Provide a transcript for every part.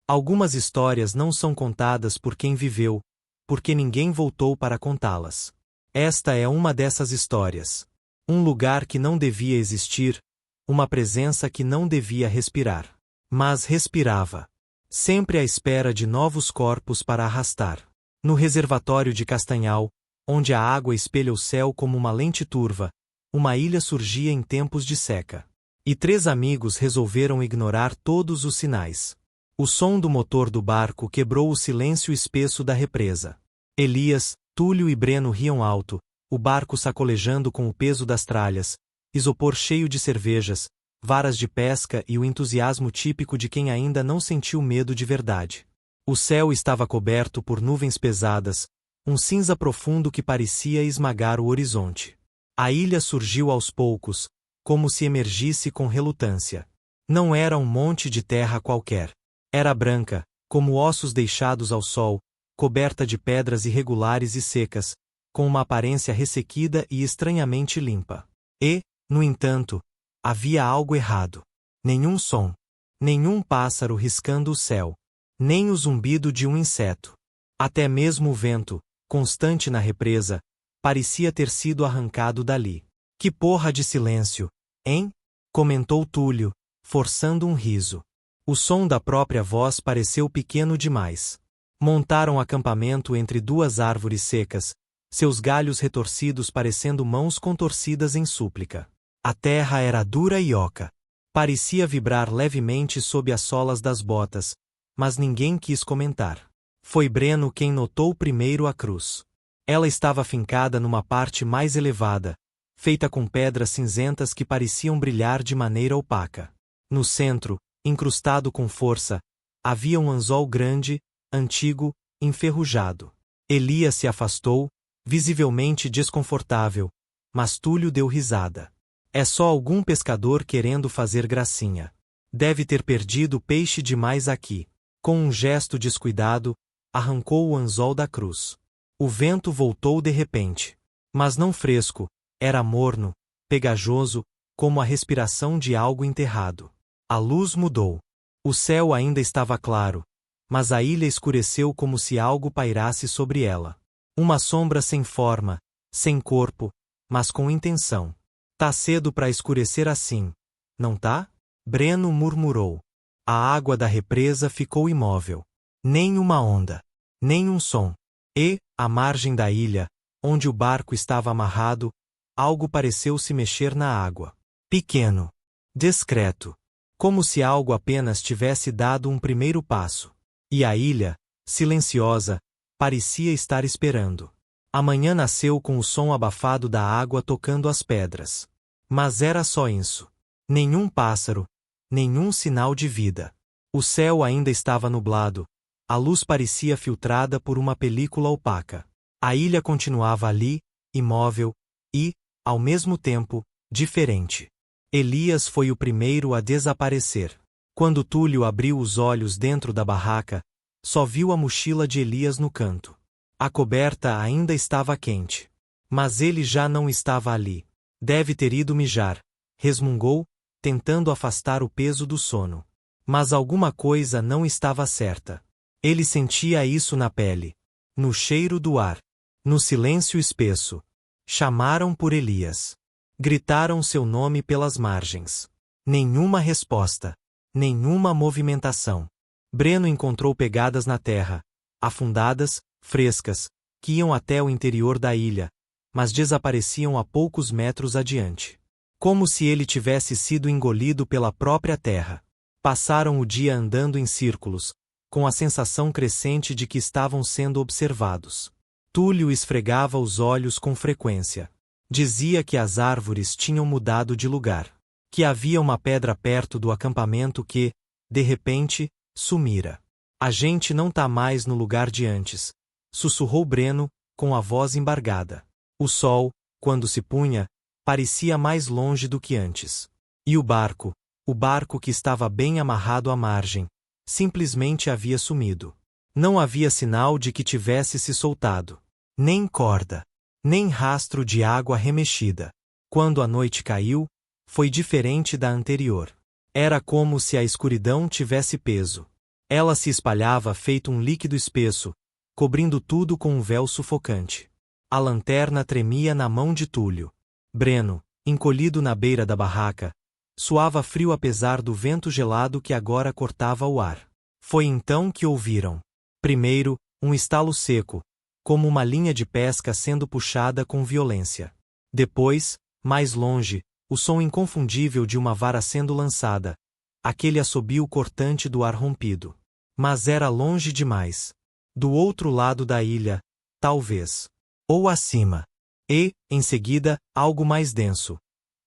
Algumas histórias não são contadas por quem viveu, porque ninguém voltou para contá-las. Esta é uma dessas histórias. Um lugar que não devia existir, uma presença que não devia respirar. Mas respirava. Sempre à espera de novos corpos para arrastar. No reservatório de Castanhal, onde a água espelha o céu como uma lente turva, uma ilha surgia em tempos de seca. E 3 amigos resolveram ignorar todos os sinais. O som do motor do barco quebrou o silêncio espesso da represa. Elias, Túlio e Breno riam alto, o barco sacolejando com o peso das tralhas, isopor cheio de cervejas, varas de pesca e o entusiasmo típico de quem ainda não sentiu medo de verdade. O céu estava coberto por nuvens pesadas, um cinza profundo que parecia esmagar o horizonte. A ilha surgiu aos poucos, como se emergisse com relutância. Não era um monte de terra qualquer. Era branca, como ossos deixados ao sol, coberta de pedras irregulares e secas, com uma aparência ressequida e estranhamente limpa. E, no entanto, havia algo errado. Nenhum som. Nenhum pássaro riscando o céu. Nem o zumbido de um inseto. Até mesmo o vento, constante na represa, parecia ter sido arrancado dali. Que porra de silêncio, hein? Comentou Túlio, forçando um riso. O som da própria voz pareceu pequeno demais. Montaram acampamento entre 2 árvores secas, seus galhos retorcidos parecendo mãos contorcidas em súplica. A terra era dura e oca. Parecia vibrar levemente sob as solas das botas, mas ninguém quis comentar. Foi Breno quem notou primeiro a cruz. Ela estava fincada numa parte mais elevada, feita com pedras cinzentas que pareciam brilhar de maneira opaca. No centro, incrustado com força, havia um anzol grande, antigo, enferrujado. Elias se afastou, visivelmente desconfortável, mas Túlio deu risada. É só algum pescador querendo fazer gracinha. Deve ter perdido peixe demais aqui. Com um gesto descuidado, arrancou o anzol da cruz. O vento voltou de repente. Mas não fresco, era morno, pegajoso, como a respiração de algo enterrado. A luz mudou. O céu ainda estava claro, mas a ilha escureceu como se algo pairasse sobre ela. Uma sombra sem forma, sem corpo, mas com intenção. Tá cedo para escurecer assim, não tá? Breno murmurou. A água da represa ficou imóvel. Nem uma onda. Nem um som. E, à margem da ilha, onde o barco estava amarrado, algo pareceu se mexer na água. Pequeno. Discreto. Como se algo apenas tivesse dado um primeiro passo. E a ilha, silenciosa, parecia estar esperando. A manhã nasceu com o som abafado da água tocando as pedras. Mas era só isso. Nenhum pássaro, nenhum sinal de vida. O céu ainda estava nublado, a luz parecia filtrada por uma película opaca. A ilha continuava ali, imóvel, e, ao mesmo tempo, diferente. Elias foi o primeiro a desaparecer. Quando Túlio abriu os olhos dentro da barraca, só viu a mochila de Elias no canto. A coberta ainda estava quente. Mas ele já não estava ali. Deve ter ido mijar, resmungou, tentando afastar o peso do sono. Mas alguma coisa não estava certa. Ele sentia isso na pele, no cheiro do ar, no silêncio espesso. Chamaram por Elias. Gritaram seu nome pelas margens. Nenhuma resposta. Nenhuma movimentação. Breno encontrou pegadas na terra, afundadas, frescas, que iam até o interior da ilha, mas desapareciam a poucos metros adiante. Como se ele tivesse sido engolido pela própria terra. Passaram o dia andando em círculos, com a sensação crescente de que estavam sendo observados. Túlio esfregava os olhos com frequência. Dizia que as árvores tinham mudado de lugar. Que havia uma pedra perto do acampamento que, de repente, sumira. A gente não tá mais no lugar de antes, sussurrou Breno, com a voz embargada. O sol, quando se punha, parecia mais longe do que antes. E o barco que estava bem amarrado à margem, simplesmente havia sumido. Não havia sinal de que tivesse se soltado. Nem corda, nem rastro de água remexida. Quando a noite caiu, foi diferente da anterior. Era como se a escuridão tivesse peso. Ela se espalhava feito um líquido espesso, cobrindo tudo com um véu sufocante. A lanterna tremia na mão de Túlio. Breno, encolhido na beira da barraca, suava frio apesar do vento gelado que agora cortava o ar. Foi então que ouviram. Primeiro, um estalo seco, como uma linha de pesca sendo puxada com violência. Depois, mais longe, o som inconfundível de uma vara sendo lançada, aquele assobio cortante do ar rompido. Mas era longe demais. Do outro lado da ilha, talvez. Ou acima. E, em seguida, algo mais denso.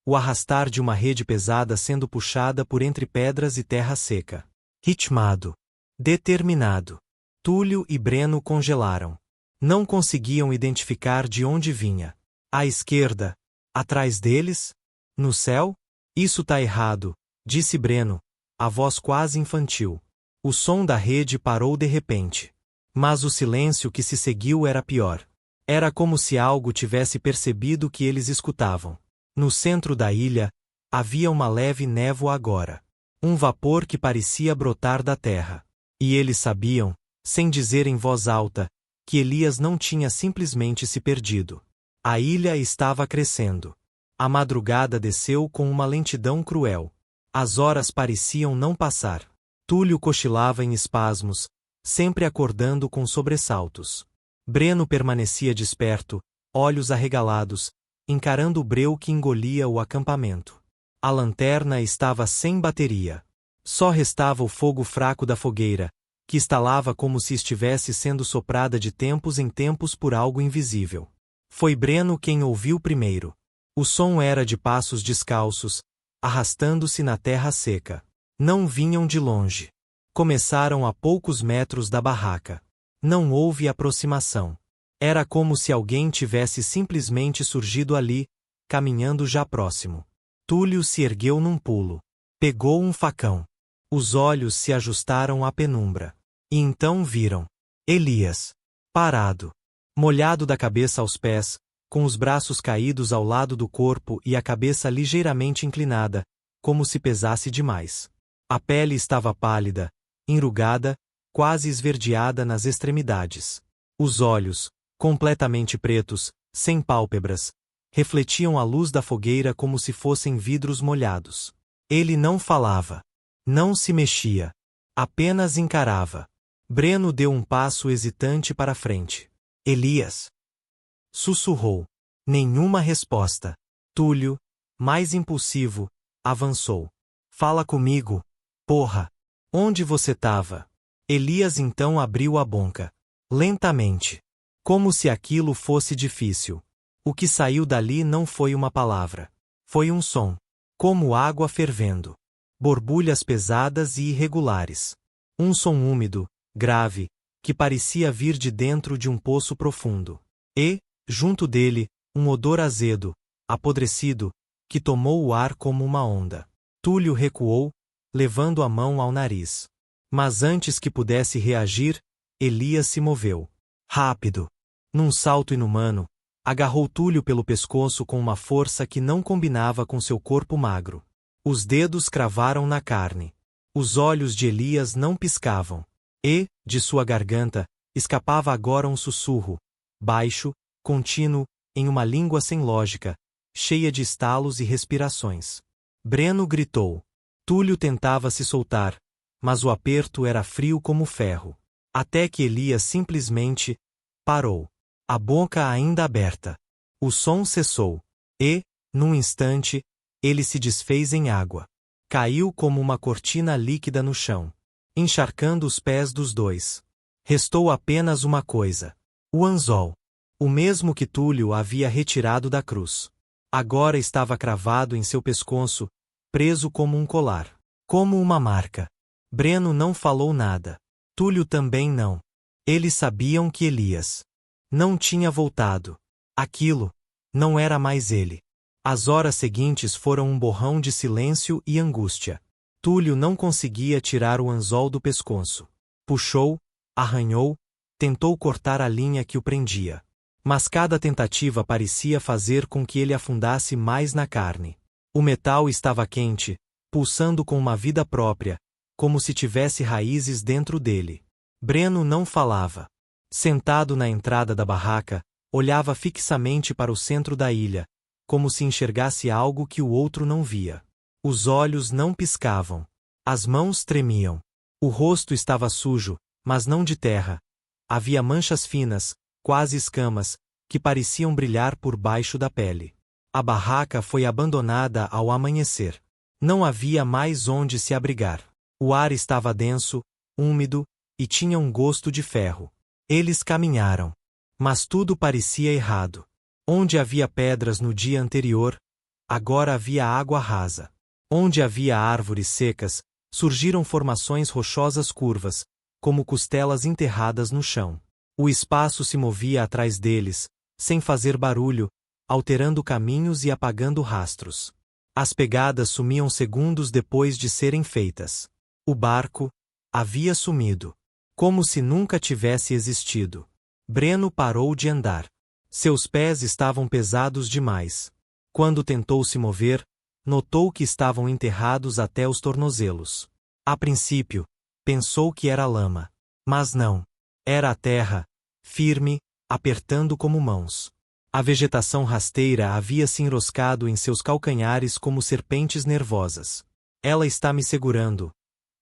O arrastar de uma rede pesada sendo puxada por entre pedras e terra seca. Ritmado. Determinado. Túlio e Breno congelaram. Não conseguiam identificar de onde vinha. À esquerda. Atrás deles? No céu? Isso tá errado, disse Breno, a voz quase infantil. O som da rede parou de repente. Mas o silêncio que se seguiu era pior. Era como se algo tivesse percebido que eles escutavam. No centro da ilha, havia uma leve névoa agora. Um vapor que parecia brotar da terra. E eles sabiam, sem dizer em voz alta, que Elias não tinha simplesmente se perdido. A ilha estava crescendo. A madrugada desceu com uma lentidão cruel. As horas pareciam não passar. Túlio cochilava em espasmos, sempre acordando com sobressaltos. Breno permanecia desperto, olhos arregalados, encarando o breu que engolia o acampamento. A lanterna estava sem bateria. Só restava o fogo fraco da fogueira, que estalava como se estivesse sendo soprada de tempos em tempos por algo invisível. Foi Breno quem ouviu primeiro. O som era de passos descalços, arrastando-se na terra seca. Não vinham de longe. Começaram a poucos metros da barraca. Não houve aproximação. Era como se alguém tivesse simplesmente surgido ali, caminhando já próximo. Túlio se ergueu num pulo. Pegou um facão. Os olhos se ajustaram à penumbra. E então viram Elias, parado, molhado da cabeça aos pés, com os braços caídos ao lado do corpo e a cabeça ligeiramente inclinada, como se pesasse demais. A pele estava pálida, enrugada, quase esverdeada nas extremidades. Os olhos, completamente pretos, sem pálpebras, refletiam a luz da fogueira como se fossem vidros molhados. Ele não falava. Não se mexia. Apenas encarava. Breno deu um passo hesitante para frente. Elias. Sussurrou. Nenhuma resposta. Túlio, mais impulsivo, avançou. Fala comigo. Porra. Onde você tava? Elias então abriu a boca. Lentamente. Como se aquilo fosse difícil. O que saiu dali não foi uma palavra. Foi um som. Como água fervendo. Borbulhas pesadas e irregulares. Um som úmido, grave, que parecia vir de dentro de um poço profundo. E, junto dele, um odor azedo, apodrecido, que tomou o ar como uma onda. Túlio recuou, levando a mão ao nariz. Mas antes que pudesse reagir, Elias se moveu. Rápido. Num salto inumano, agarrou Túlio pelo pescoço com uma força que não combinava com seu corpo magro. Os dedos cravaram na carne. Os olhos de Elias não piscavam. E, de sua garganta, escapava agora um sussurro, baixo, contínuo, em uma língua sem lógica, cheia de estalos e respirações. Breno gritou. Túlio tentava se soltar, mas o aperto era frio como ferro. Até que Elias simplesmente parou. A boca ainda aberta. O som cessou. E, num instante, ele se desfez em água. Caiu como uma cortina líquida no chão, encharcando os pés dos dois. Restou apenas uma coisa. O anzol. O mesmo que Túlio havia retirado da cruz. Agora estava cravado em seu pescoço, preso como um colar. Como uma marca. Breno não falou nada. Túlio também não. Eles sabiam que Elias não tinha voltado. Aquilo não era mais ele. As horas seguintes foram um borrão de silêncio e angústia. Túlio não conseguia tirar o anzol do pescoço. Puxou, arranhou, tentou cortar a linha que o prendia. Mas cada tentativa parecia fazer com que ele afundasse mais na carne. O metal estava quente, pulsando com uma vida própria, como se tivesse raízes dentro dele. Breno não falava. Sentado na entrada da barraca, olhava fixamente para o centro da ilha, como se enxergasse algo que o outro não via. Os olhos não piscavam. As mãos tremiam. O rosto estava sujo, mas não de terra. Havia manchas finas, quase escamas, que pareciam brilhar por baixo da pele. A barraca foi abandonada ao amanhecer. Não havia mais onde se abrigar. O ar estava denso, úmido, e tinha um gosto de ferro. Eles caminharam. Mas tudo parecia errado. Onde havia pedras no dia anterior, agora havia água rasa. Onde havia árvores secas, surgiram formações rochosas curvas, como costelas enterradas no chão. O espaço se movia atrás deles, sem fazer barulho, alterando caminhos e apagando rastros. As pegadas sumiam segundos depois de serem feitas. O barco havia sumido, como se nunca tivesse existido. Breno parou de andar. Seus pés estavam pesados demais. Quando tentou se mover, notou que estavam enterrados até os tornozelos. A princípio, pensou que era lama. Mas não. Era a terra, firme, apertando como mãos. A vegetação rasteira havia se enroscado em seus calcanhares como serpentes nervosas. Ela está me segurando,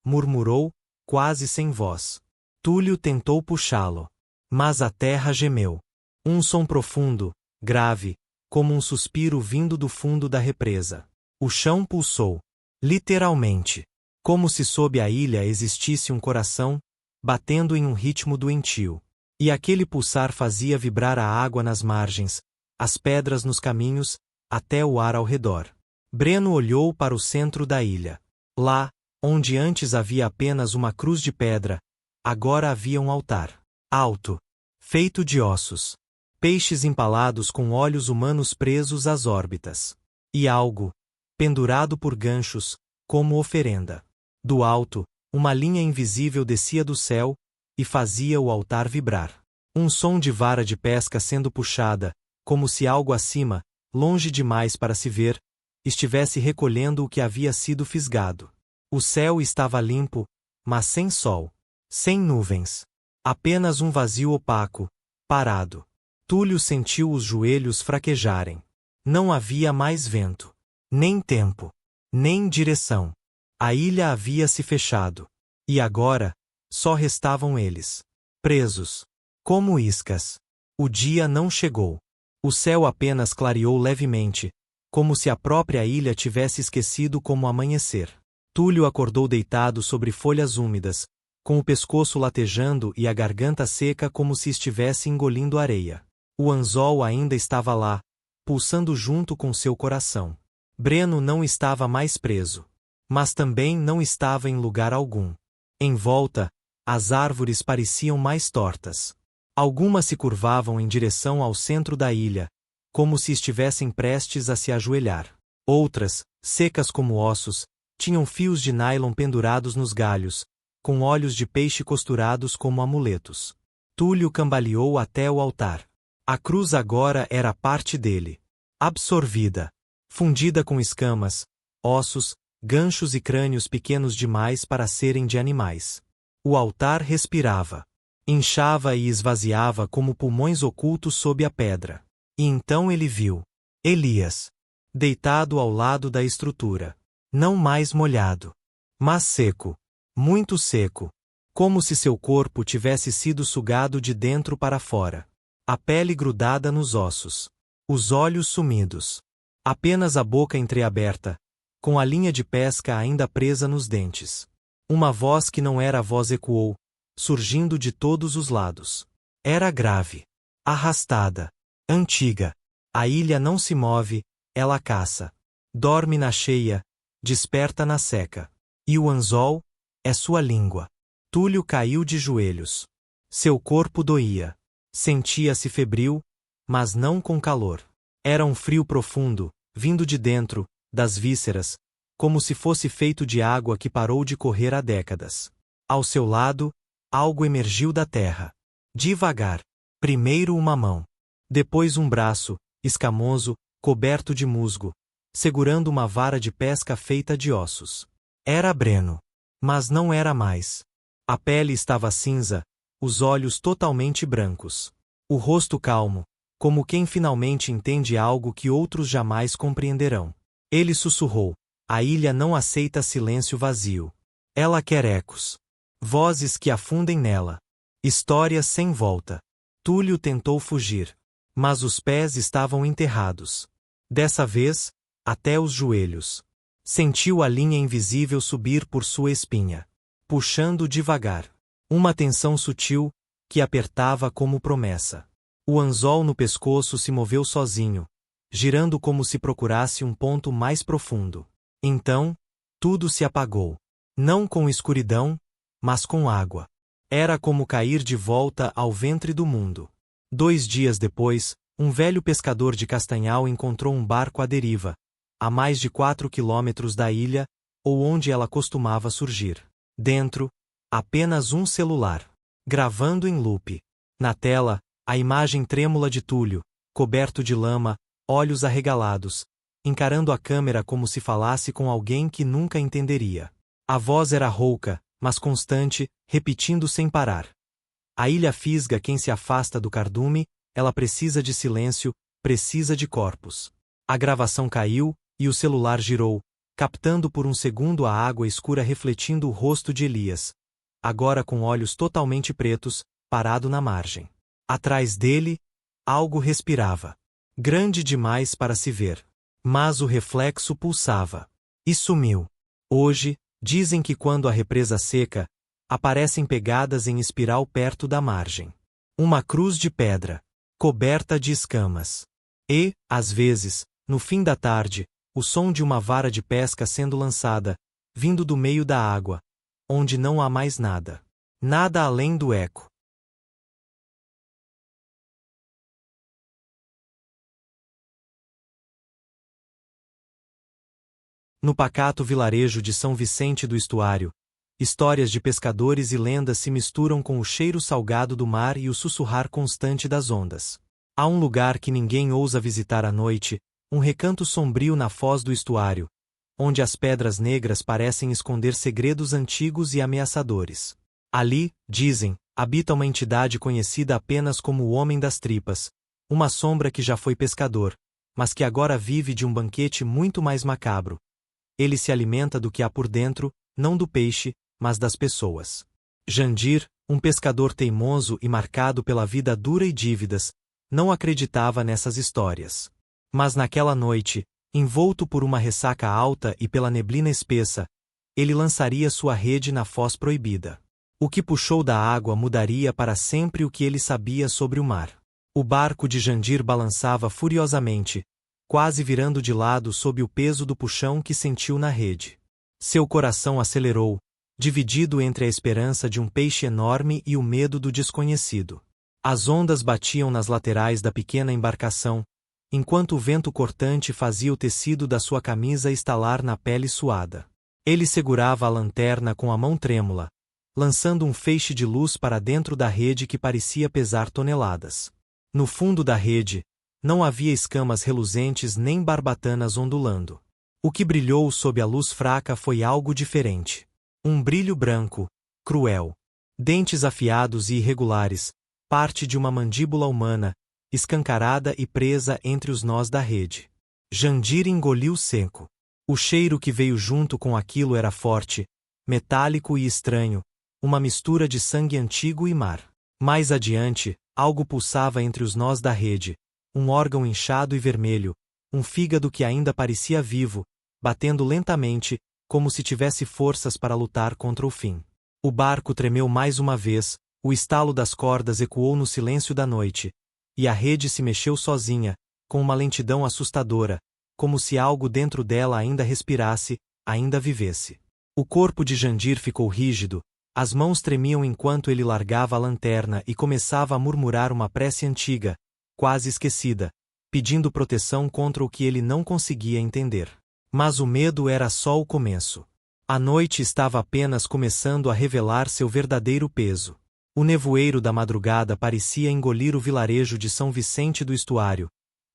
murmurou, quase sem voz. Túlio tentou puxá-lo. Mas a terra gemeu. Um som profundo, grave, como um suspiro vindo do fundo da represa. O chão pulsou. Literalmente. Como se sob a ilha existisse um coração, batendo em um ritmo doentio. E aquele pulsar fazia vibrar a água nas margens, as pedras nos caminhos, até o ar ao redor. Breno olhou para o centro da ilha. Lá, onde antes havia apenas uma cruz de pedra, agora havia um altar. Alto. Feito de ossos. Peixes empalados com olhos humanos presos às órbitas. E algo, pendurado por ganchos, como oferenda. Do alto, uma linha invisível descia do céu, e fazia o altar vibrar. Um som de vara de pesca sendo puxada, como se algo acima, longe demais para se ver, estivesse recolhendo o que havia sido fisgado. O céu estava limpo, mas sem sol. Sem nuvens. Apenas um vazio opaco, parado. Túlio sentiu os joelhos fraquejarem. Não havia mais vento. Nem tempo. Nem direção. A ilha havia se fechado. E agora, só restavam eles. Presos. Como iscas. O dia não chegou. O céu apenas clareou levemente, como se a própria ilha tivesse esquecido como amanhecer. Túlio acordou deitado sobre folhas úmidas, com o pescoço latejando e a garganta seca como se estivesse engolindo areia. O anzol ainda estava lá, pulsando junto com seu coração. Breno não estava mais preso. Mas também não estava em lugar algum. Em volta, as árvores pareciam mais tortas. Algumas se curvavam em direção ao centro da ilha, como se estivessem prestes a se ajoelhar. Outras, secas como ossos, tinham fios de nylon pendurados nos galhos, com olhos de peixe costurados como amuletos. Túlio cambaleou até o altar. A cruz agora era parte dele. Absorvida. Fundida com escamas, ossos, ganchos e crânios pequenos demais para serem de animais. O altar respirava. Inchava e esvaziava como pulmões ocultos sob a pedra. E então ele viu Elias, deitado ao lado da estrutura. Não mais molhado, mas seco. Muito seco. Como se seu corpo tivesse sido sugado de dentro para fora. A pele grudada nos ossos. Os olhos sumidos. Apenas a boca entreaberta, com a linha de pesca ainda presa nos dentes. Uma voz que não era voz ecoou, surgindo de todos os lados. Era grave. Arrastada. Antiga. A ilha não se move, ela caça. Dorme na cheia, desperta na seca. E o anzol é sua língua. Túlio caiu de joelhos. Seu corpo doía. Sentia-se febril, mas não com calor. Era um frio profundo, vindo de dentro, das vísceras, como se fosse feito de água que parou de correr há décadas. Ao seu lado, algo emergiu da terra. Devagar. Primeiro uma mão. Depois um braço, escamoso, coberto de musgo, segurando uma vara de pesca feita de ossos. Era Breno. Mas não era mais. A pele estava cinza, os olhos totalmente brancos. O rosto calmo, como quem finalmente entende algo que outros jamais compreenderão. Ele sussurrou: a ilha não aceita silêncio vazio. Ela quer ecos. Vozes que afundem nela. Histórias sem volta. Túlio tentou fugir. Mas os pés estavam enterrados. Dessa vez, até os joelhos. Sentiu a linha invisível subir por sua espinha, puxando devagar. Uma tensão sutil, que apertava como promessa. O anzol no pescoço se moveu sozinho, girando como se procurasse um ponto mais profundo. Então, tudo se apagou. Não com escuridão, mas com água. Era como cair de volta ao ventre do mundo. 2 dias depois, um velho pescador de Castanhal encontrou um barco à deriva, a mais de 4 quilômetros da ilha, ou onde ela costumava surgir. Dentro, apenas um celular, gravando em loop. Na tela, a imagem trêmula de Túlio, coberto de lama, olhos arregalados, encarando a câmera como se falasse com alguém que nunca entenderia. A voz era rouca, mas constante, repetindo sem parar. A ilha fisga quem se afasta do cardume, ela precisa de silêncio, precisa de corpos. A gravação caiu, e o celular girou, captando por um segundo a água escura refletindo o rosto de Elias, agora com olhos totalmente pretos, parado na margem. Atrás dele, algo respirava. Grande demais para se ver. Mas o reflexo pulsava. E sumiu. Hoje, dizem que quando a represa seca, aparecem pegadas em espiral perto da margem. Uma cruz de pedra, coberta de escamas. E, às vezes, no fim da tarde, o som de uma vara de pesca sendo lançada, vindo do meio da água, onde não há mais nada. Nada além do eco. No pacato vilarejo de São Vicente do Estuário, histórias de pescadores e lendas se misturam com o cheiro salgado do mar e o sussurrar constante das ondas. Há um lugar que ninguém ousa visitar à noite, um recanto sombrio na foz do estuário, onde as pedras negras parecem esconder segredos antigos e ameaçadores. Ali, dizem, habita uma entidade conhecida apenas como o Homem das Tripas, uma sombra que já foi pescador, mas que agora vive de um banquete muito mais macabro. Ele se alimenta do que há por dentro, não do peixe, mas das pessoas. Jandir, um pescador teimoso e marcado pela vida dura e dívidas, não acreditava nessas histórias. Mas naquela noite, envolto por uma ressaca alta e pela neblina espessa, ele lançaria sua rede na foz proibida. O que puxou da água mudaria para sempre o que ele sabia sobre o mar. O barco de Jandir balançava furiosamente, quase virando de lado sob o peso do puxão que sentiu na rede. Seu coração acelerou, dividido entre a esperança de um peixe enorme e o medo do desconhecido. As ondas batiam nas laterais da pequena embarcação, enquanto o vento cortante fazia o tecido da sua camisa estalar na pele suada. Ele segurava a lanterna com a mão trêmula, lançando um feixe de luz para dentro da rede que parecia pesar toneladas. No fundo da rede, não havia escamas reluzentes nem barbatanas ondulando. O que brilhou sob a luz fraca foi algo diferente. Um brilho branco, cruel. Dentes afiados e irregulares, parte de uma mandíbula humana, escancarada e presa entre os nós da rede. Jandir engoliu seco. O cheiro que veio junto com aquilo era forte, metálico e estranho, uma mistura de sangue antigo e mar. Mais adiante, algo pulsava entre os nós da rede, um órgão inchado e vermelho, um fígado que ainda parecia vivo, batendo lentamente, como se tivesse forças para lutar contra o fim. O barco tremeu mais uma vez, o estalo das cordas ecoou no silêncio da noite, e a rede se mexeu sozinha, com uma lentidão assustadora, como se algo dentro dela ainda respirasse, ainda vivesse. O corpo de Jandir ficou rígido, as mãos tremiam enquanto ele largava a lanterna e começava a murmurar uma prece antiga, quase esquecida, pedindo proteção contra o que ele não conseguia entender. Mas o medo era só o começo. A noite estava apenas começando a revelar seu verdadeiro peso. O nevoeiro da madrugada parecia engolir o vilarejo de São Vicente do Estuário,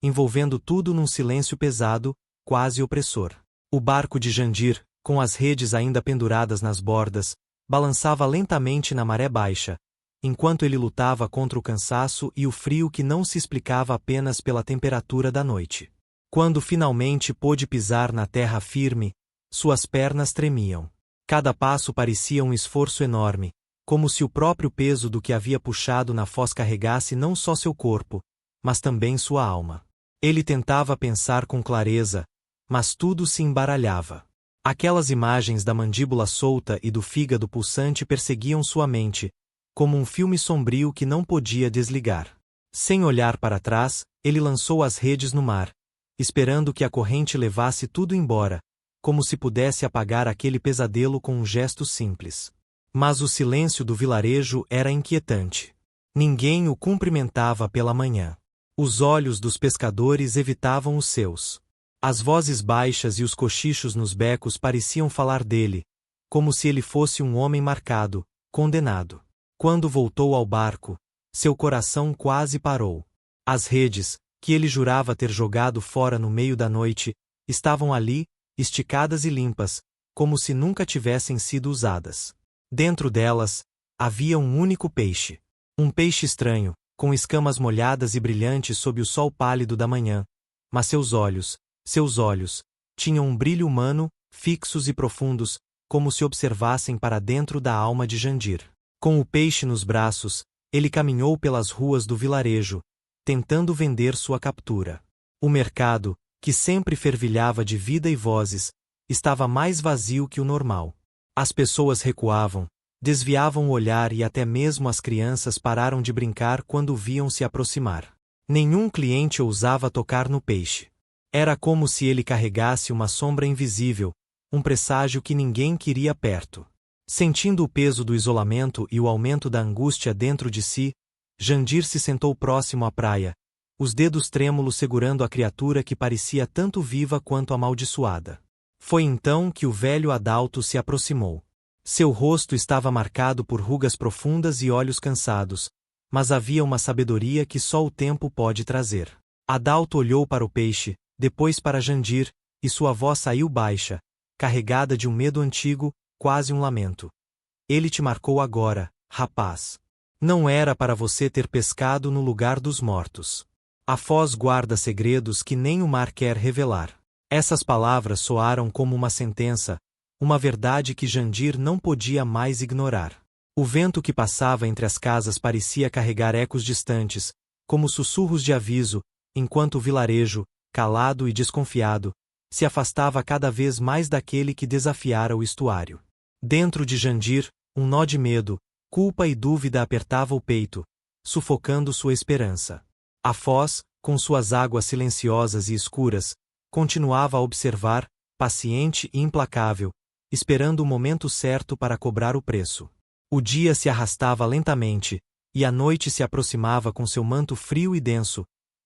envolvendo tudo num silêncio pesado, quase opressor. O barco de Jandir, com as redes ainda penduradas nas bordas, balançava lentamente na maré baixa, enquanto ele lutava contra o cansaço e o frio que não se explicava apenas pela temperatura da noite. Quando finalmente pôde pisar na terra firme, suas pernas tremiam. Cada passo parecia um esforço enorme, como se o próprio peso do que havia puxado na foz carregasse não só seu corpo, mas também sua alma. Ele tentava pensar com clareza, mas tudo se embaralhava. Aquelas imagens da mandíbula solta e do fígado pulsante perseguiam sua mente, como um filme sombrio que não podia desligar. Sem olhar para trás, ele lançou as redes no mar, esperando que a corrente levasse tudo embora, como se pudesse apagar aquele pesadelo com um gesto simples. Mas o silêncio do vilarejo era inquietante. Ninguém o cumprimentava pela manhã. Os olhos dos pescadores evitavam os seus. As vozes baixas e os cochichos nos becos pareciam falar dele, como se ele fosse um homem marcado, condenado. Quando voltou ao barco, seu coração quase parou. As redes, que ele jurava ter jogado fora no meio da noite, estavam ali, esticadas e limpas, como se nunca tivessem sido usadas. Dentro delas, havia um único peixe. Um peixe estranho, com escamas molhadas e brilhantes sob o sol pálido da manhã, mas seus olhos, tinham um brilho humano, fixos e profundos, como se observassem para dentro da alma de Jandir. Com o peixe nos braços, ele caminhou pelas ruas do vilarejo, tentando vender sua captura. O mercado, que sempre fervilhava de vida e vozes, estava mais vazio que o normal. As pessoas recuavam, desviavam o olhar e até mesmo as crianças pararam de brincar quando o viam se aproximar. Nenhum cliente ousava tocar no peixe. Era como se ele carregasse uma sombra invisível, um presságio que ninguém queria perto. Sentindo o peso do isolamento e o aumento da angústia dentro de si, Jandir se sentou próximo à praia, os dedos trêmulos segurando a criatura que parecia tanto viva quanto amaldiçoada. Foi então que o velho Adalto se aproximou. Seu rosto estava marcado por rugas profundas e olhos cansados, mas havia uma sabedoria que só o tempo pode trazer. Adalto olhou para o peixe, depois para Jandir, e sua voz saiu baixa, carregada de um medo antigo, quase um lamento. Ele te marcou agora, rapaz. Não era para você ter pescado no lugar dos mortos. A foz guarda segredos que nem o mar quer revelar. Essas palavras soaram como uma sentença, uma verdade que Jandir não podia mais ignorar. O vento que passava entre as casas parecia carregar ecos distantes, como sussurros de aviso, enquanto o vilarejo, calado e desconfiado, se afastava cada vez mais daquele que desafiara o estuário. Dentro de Jandir, um nó de medo, culpa e dúvida apertava o peito, sufocando sua esperança. A foz, com suas águas silenciosas e escuras, continuava a observar, paciente e implacável, esperando o momento certo para cobrar o preço. O dia se arrastava lentamente, e a noite se aproximava com seu manto frio e denso,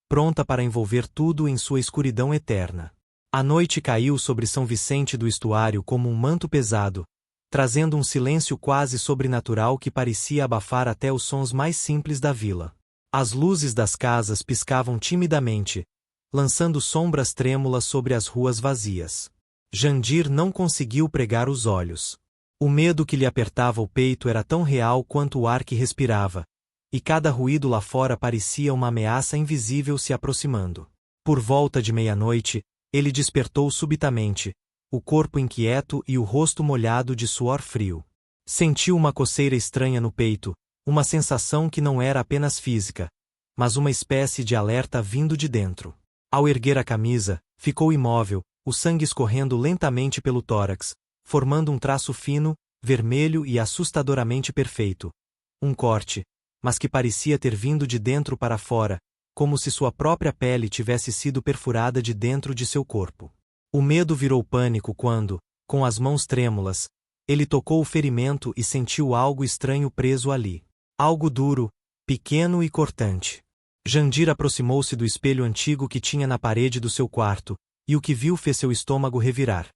pronta para envolver tudo em sua escuridão eterna. A noite caiu sobre São Vicente do Estuário como um manto pesado, trazendo um silêncio quase sobrenatural que parecia abafar até os sons mais simples da vila. As luzes das casas piscavam timidamente, lançando sombras trêmulas sobre as ruas vazias. Jandir não conseguiu pregar os olhos. O medo que lhe apertava o peito era tão real quanto o ar que respirava, e cada ruído lá fora parecia uma ameaça invisível se aproximando. Por volta de meia-noite, ele despertou subitamente, o corpo inquieto e o rosto molhado de suor frio. Sentiu uma coceira estranha no peito, uma sensação que não era apenas física, mas uma espécie de alerta vindo de dentro. Ao erguer a camisa, ficou imóvel, o sangue escorrendo lentamente pelo tórax, formando um traço fino, vermelho e assustadoramente perfeito. Um corte, mas que parecia ter vindo de dentro para fora, como se sua própria pele tivesse sido perfurada de dentro de seu corpo. O medo virou pânico quando, com as mãos trêmulas, ele tocou o ferimento e sentiu algo estranho preso ali. Algo duro, pequeno e cortante. Jandir aproximou-se do espelho antigo que tinha na parede do seu quarto, e o que viu fez seu estômago revirar.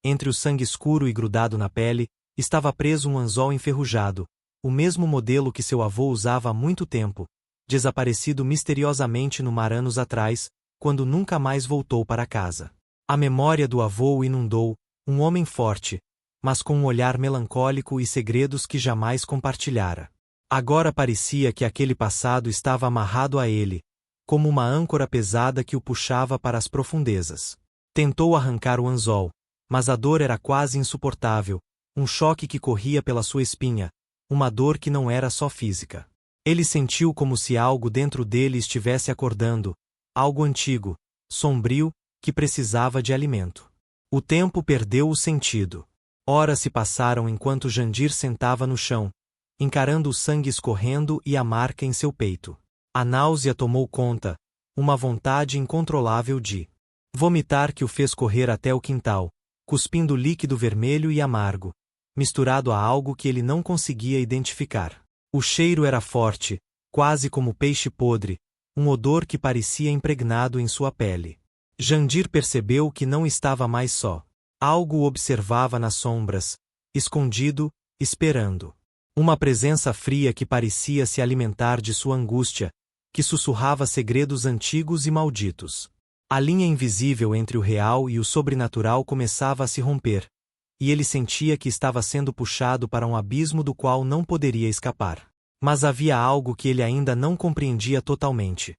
Entre o sangue escuro e grudado na pele, estava preso um anzol enferrujado, o mesmo modelo que seu avô usava há muito tempo, desaparecido misteriosamente no mar anos atrás, quando nunca mais voltou para casa. A memória do avô o inundou, um homem forte, mas com um olhar melancólico e segredos que jamais compartilhara. Agora parecia que aquele passado estava amarrado a ele, como uma âncora pesada que o puxava para as profundezas. Tentou arrancar o anzol, mas a dor era quase insuportável, um choque que corria pela sua espinha, uma dor que não era só física. Ele sentiu como se algo dentro dele estivesse acordando, algo antigo, sombrio, que precisava de alimento. O tempo perdeu o sentido. Horas se passaram enquanto Jandir sentava no chão, encarando o sangue escorrendo e a marca em seu peito. A náusea tomou conta, uma vontade incontrolável de vomitar que o fez correr até o quintal, cuspindo líquido vermelho e amargo, misturado a algo que ele não conseguia identificar. O cheiro era forte, quase como peixe podre, um odor que parecia impregnado em sua pele. Jandir percebeu que não estava mais só. Algo o observava nas sombras, escondido, esperando. Uma presença fria que parecia se alimentar de sua angústia, que sussurrava segredos antigos e malditos. A linha invisível entre o real e o sobrenatural começava a se romper, e ele sentia que estava sendo puxado para um abismo do qual não poderia escapar. Mas havia algo que ele ainda não compreendia totalmente.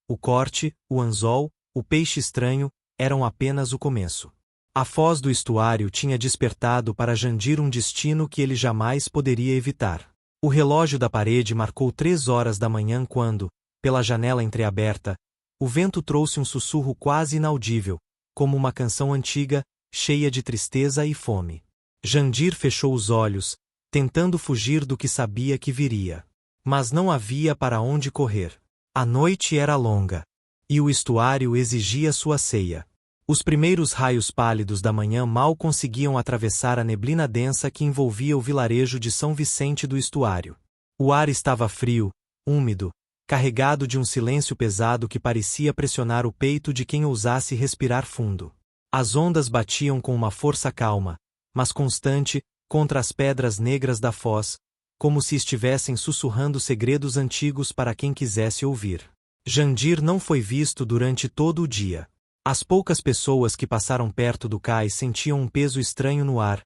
O corte, o anzol, o peixe estranho, eram apenas o começo. A foz do estuário tinha despertado para Jandir um destino que ele jamais poderia evitar. O relógio da parede marcou 3 horas da manhã quando, pela janela entreaberta, o vento trouxe um sussurro quase inaudível, como uma canção antiga, cheia de tristeza e fome. Jandir fechou os olhos, tentando fugir do que sabia que viria. Mas não havia para onde correr. A noite era longa, e o estuário exigia sua ceia. Os primeiros raios pálidos da manhã mal conseguiam atravessar a neblina densa que envolvia o vilarejo de São Vicente do Estuário. O ar estava frio, úmido, carregado de um silêncio pesado que parecia pressionar o peito de quem ousasse respirar fundo. As ondas batiam com uma força calma, mas constante, contra as pedras negras da foz, como se estivessem sussurrando segredos antigos para quem quisesse ouvir. Jandir não foi visto durante todo o dia. As poucas pessoas que passaram perto do cais sentiam um peso estranho no ar,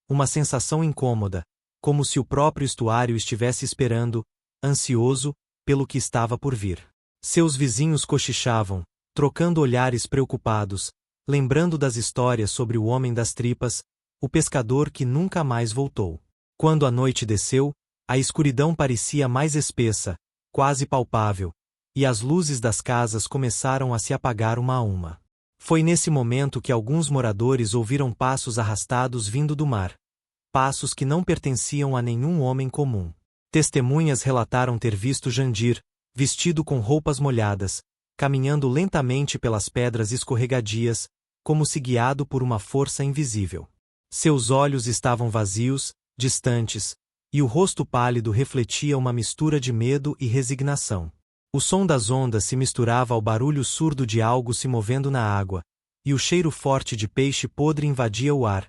uma sensação incômoda, como se o próprio estuário estivesse esperando, ansioso, pelo que estava por vir. Seus vizinhos cochichavam, trocando olhares preocupados, lembrando das histórias sobre o homem das tripas, o pescador que nunca mais voltou. Quando a noite desceu, a escuridão parecia mais espessa, quase palpável, e as luzes das casas começaram a se apagar uma a uma. Foi nesse momento que alguns moradores ouviram passos arrastados vindo do mar, passos que não pertenciam a nenhum homem comum. Testemunhas relataram ter visto Jandir, vestido com roupas molhadas, caminhando lentamente pelas pedras escorregadias, como se guiado por uma força invisível. Seus olhos estavam vazios, distantes, e o rosto pálido refletia uma mistura de medo e resignação. O som das ondas se misturava ao barulho surdo de algo se movendo na água, e o cheiro forte de peixe podre invadia o ar,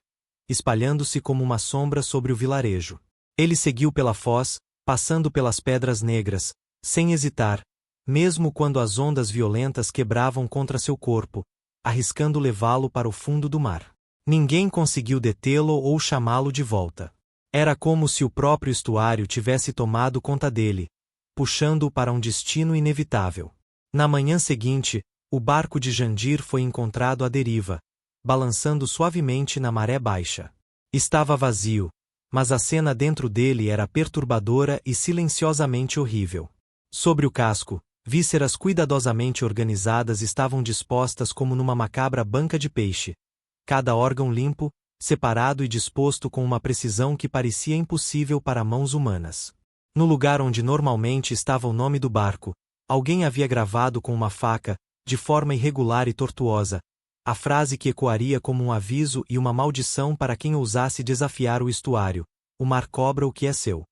espalhando-se como uma sombra sobre o vilarejo. Ele seguiu pela foz, passando pelas pedras negras, sem hesitar, mesmo quando as ondas violentas quebravam contra seu corpo, arriscando levá-lo para o fundo do mar. Ninguém conseguiu detê-lo ou chamá-lo de volta. Era como se o próprio estuário tivesse tomado conta dele, puxando-o para um destino inevitável. Na manhã seguinte, o barco de Jandir foi encontrado à deriva, balançando suavemente na maré baixa. Estava vazio, mas a cena dentro dele era perturbadora e silenciosamente horrível. Sobre o casco, vísceras cuidadosamente organizadas estavam dispostas como numa macabra banca de peixe, cada órgão limpo, separado e disposto com uma precisão que parecia impossível para mãos humanas. No lugar onde normalmente estava o nome do barco, alguém havia gravado com uma faca, de forma irregular e tortuosa, a frase que ecoaria como um aviso e uma maldição para quem ousasse desafiar o estuário: o mar cobra o que é seu.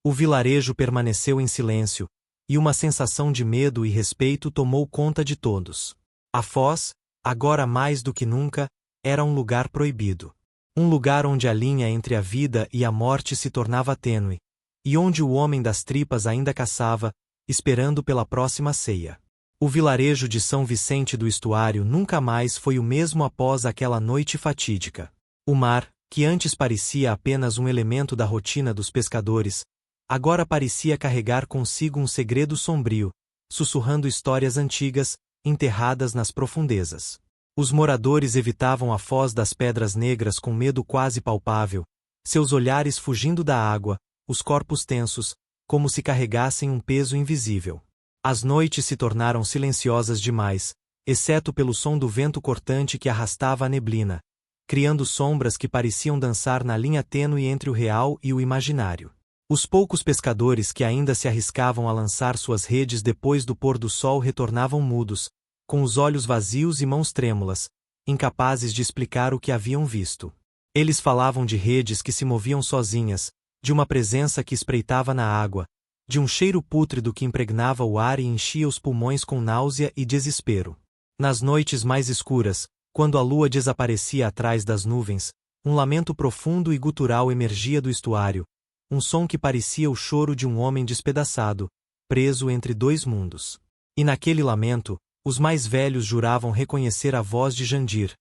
O vilarejo permaneceu em silêncio, e uma sensação de medo e respeito tomou conta de todos. A foz, agora mais do que nunca, era um lugar proibido. Um lugar onde a linha entre a vida e a morte se tornava tênue, e onde o homem das tripas ainda caçava, esperando pela próxima ceia. O vilarejo de São Vicente do Estuário nunca mais foi o mesmo após aquela noite fatídica. O mar, que antes parecia apenas um elemento da rotina dos pescadores, agora parecia carregar consigo um segredo sombrio, sussurrando histórias antigas, enterradas nas profundezas. Os moradores evitavam a foz das pedras negras com medo quase palpável, seus olhares fugindo da água, os corpos tensos, como se carregassem um peso invisível. As noites se tornaram silenciosas demais, exceto pelo som do vento cortante que arrastava a neblina, criando sombras que pareciam dançar na linha tênue entre o real e o imaginário. Os poucos pescadores que ainda se arriscavam a lançar suas redes depois do pôr do sol retornavam mudos, com os olhos vazios e mãos trêmulas, incapazes de explicar o que haviam visto. Eles falavam de redes que se moviam sozinhas, de uma presença que espreitava na água, de um cheiro pútrido que impregnava o ar e enchia os pulmões com náusea e desespero. Nas noites mais escuras, quando a lua desaparecia atrás das nuvens, um lamento profundo e gutural emergia do estuário, um som que parecia o choro de um homem despedaçado, preso entre dois mundos. E naquele lamento, os mais velhos juravam reconhecer a voz de Jandir,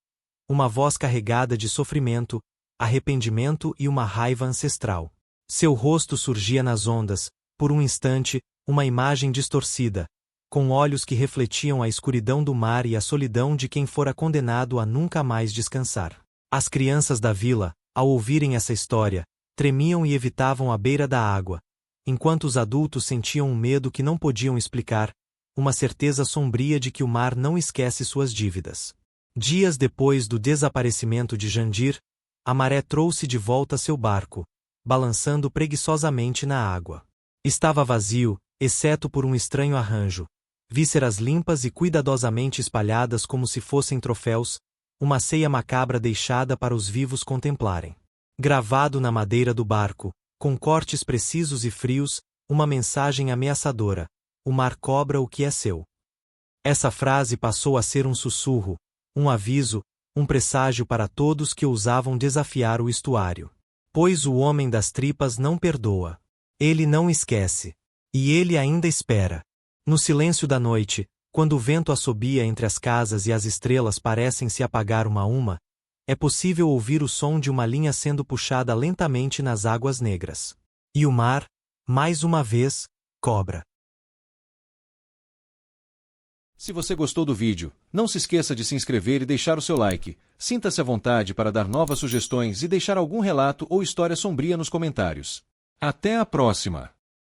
uma voz carregada de sofrimento, arrependimento e uma raiva ancestral. Seu rosto surgia nas ondas, por um instante, uma imagem distorcida, com olhos que refletiam a escuridão do mar e a solidão de quem fora condenado a nunca mais descansar. As crianças da vila, ao ouvirem essa história, tremiam e evitavam a beira da água, enquanto os adultos sentiam um medo que não podiam explicar, uma certeza sombria de que o mar não esquece suas dívidas. Dias depois do desaparecimento de Jandir, a maré trouxe de volta seu barco, balançando preguiçosamente na água. Estava vazio, exceto por um estranho arranjo, vísceras limpas e cuidadosamente espalhadas como se fossem troféus, uma ceia macabra deixada para os vivos contemplarem. Gravado na madeira do barco, com cortes precisos e frios, uma mensagem ameaçadora: o mar cobra o que é seu. Essa frase passou a ser um sussurro, um aviso, um presságio para todos que ousavam desafiar o estuário. Pois o homem das tripas não perdoa. Ele não esquece. E ele ainda espera. No silêncio da noite, quando o vento assobia entre as casas e as estrelas parecem se apagar uma a uma, é possível ouvir o som de uma linha sendo puxada lentamente nas águas negras. E o mar, mais uma vez, cobra. Se você gostou do vídeo, não se esqueça de se inscrever e deixar o seu like. Sinta-se à vontade para dar novas sugestões e deixar algum relato ou história sombria nos comentários. Até a próxima!